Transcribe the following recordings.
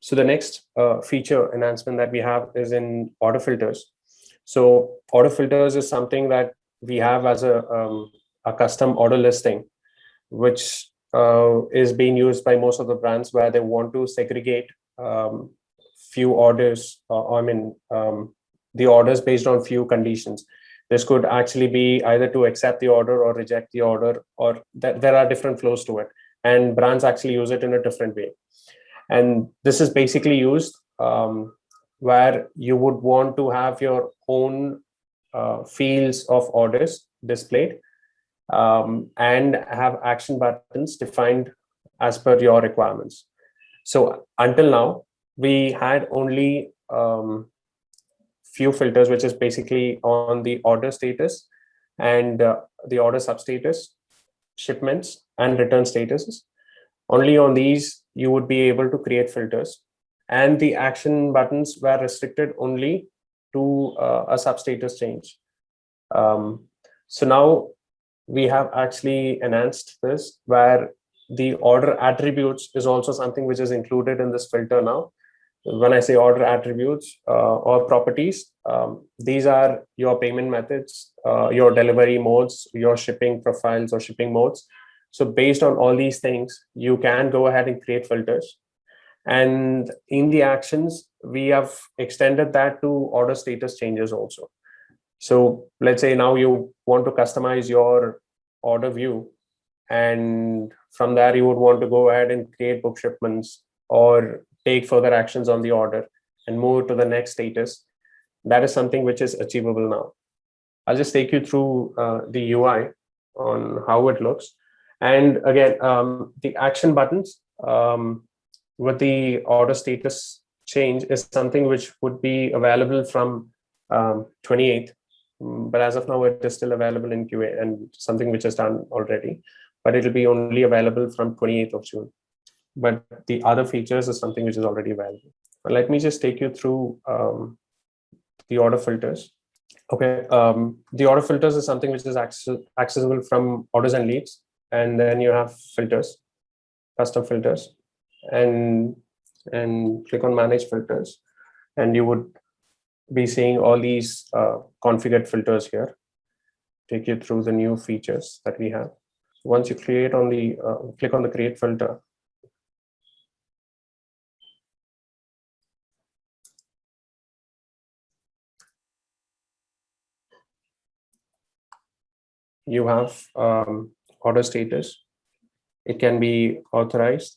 So the next feature enhancement that we have is in order filters. So order filters is something that we have as a custom order listing, which is being used by most of the brands where they want to segregate few orders, the orders based on few conditions. This could actually be either to accept the order or reject the order, or that there are different flows to it. And brands actually use it in a different way. And this is basically used where you would want to have your own fields of orders displayed and have action buttons defined as per your requirements. So until now, we had only few filters, which is basically on the order status and the order substatus, shipments, and return statuses. Only on these you would be able to create filters, and the action buttons were restricted only to a substatus change. So now we have actually enhanced this, where the order attributes is also something which is included in this filter now. When I say order attributes or properties, these are your payment methods, your delivery modes, your shipping profiles or shipping modes. So based on all these things, you can go ahead and create filters. And in the actions, we have extended that to order status changes also. So let's say now you want to customize your order view, and from there you would want to go ahead and create book shipments or take further actions on the order and move to the next status. That is something which is achievable now. I'll just take you through the UI on how it looks. And again, the action buttons with the order status change is something which would be available from 28th. But as of now, it is still available in QA and something which is done already, but it'll be only available from 28th of June. But the other features is something which is already available. But let me just take you through the order filters. Okay, the order filters is something which is accessible from orders and leads. And then you have filters, custom filters, and click on manage filters. And you would be seeing all these configured filters here. Take you through the new features that we have. Once you create on the click on the create filter, you have order status. It can be authorized,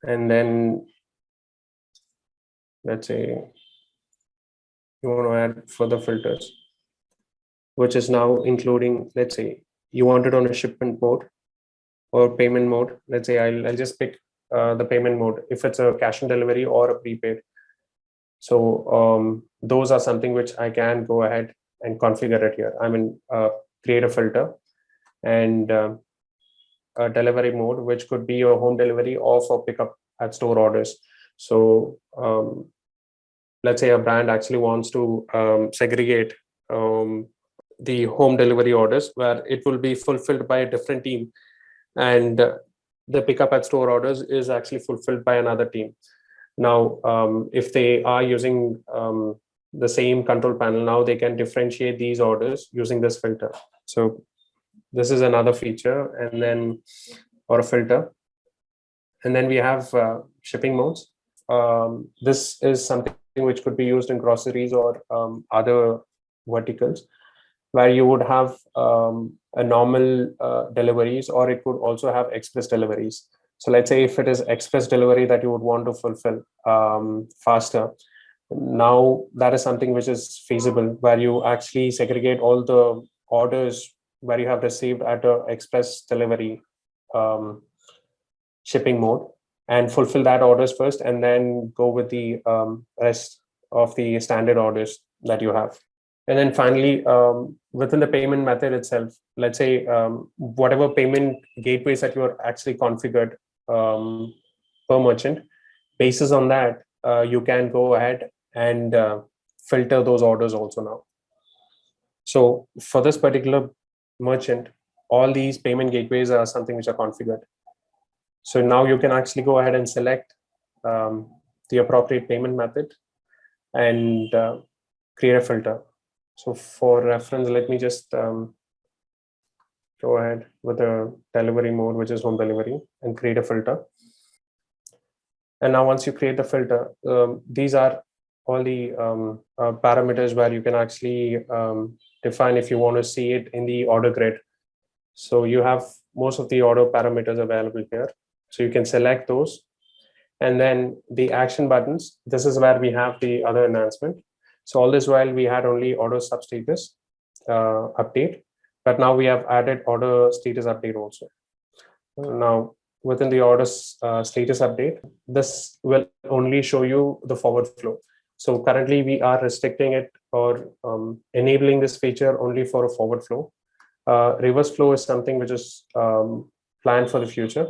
and then let's say you want to add further filters, which is now including, let's say you want it on a shipment mode or payment mode. Let's say I'll just pick the payment mode if it's a cash on delivery or a prepaid. So those are something which I can go ahead and configure it here. I mean, create a filter and a delivery mode, which could be your home delivery or for pickup at store orders. So let's say a brand actually wants to segregate the home delivery orders, where it will be fulfilled by a different team, and the pickup at store orders is actually fulfilled by another team. Now, if they are using the same control panel, now they can differentiate these orders using this filter. So this is another feature, and then or a filter. And then we have shipping modes. This is something which could be used in groceries or other verticals, where you would have a normal deliveries, or it could also have express deliveries. So let's say if it is express delivery that you would want to fulfill faster, now that is something which is feasible, where you actually segregate all the orders where you have received at a express delivery shipping mode and fulfill that orders first, and then go with the rest of the standard orders that you have. And then finally, within the payment method itself, let's say whatever payment gateways that you are actually configured per merchant, basis on that, you can go ahead and filter those orders also now. So for this particular merchant, all these payment gateways are something which are configured. So now you can actually go ahead and select the appropriate payment method, and create a filter. So for reference, let me just go ahead with the delivery mode, which is home delivery, and create a filter. And now once you create the filter, these are all the parameters where you can actually define if you want to see it in the order grid. So you have most of the order parameters available here. So you can select those. And then the action buttons, this is where we have the other enhancement. So all this while we had only order substatus update, but now we have added order status update also. Now within the order status update, this will only show you the forward flow. So currently we are restricting it or enabling this feature only for a forward flow. Reverse flow is something which is planned for the future.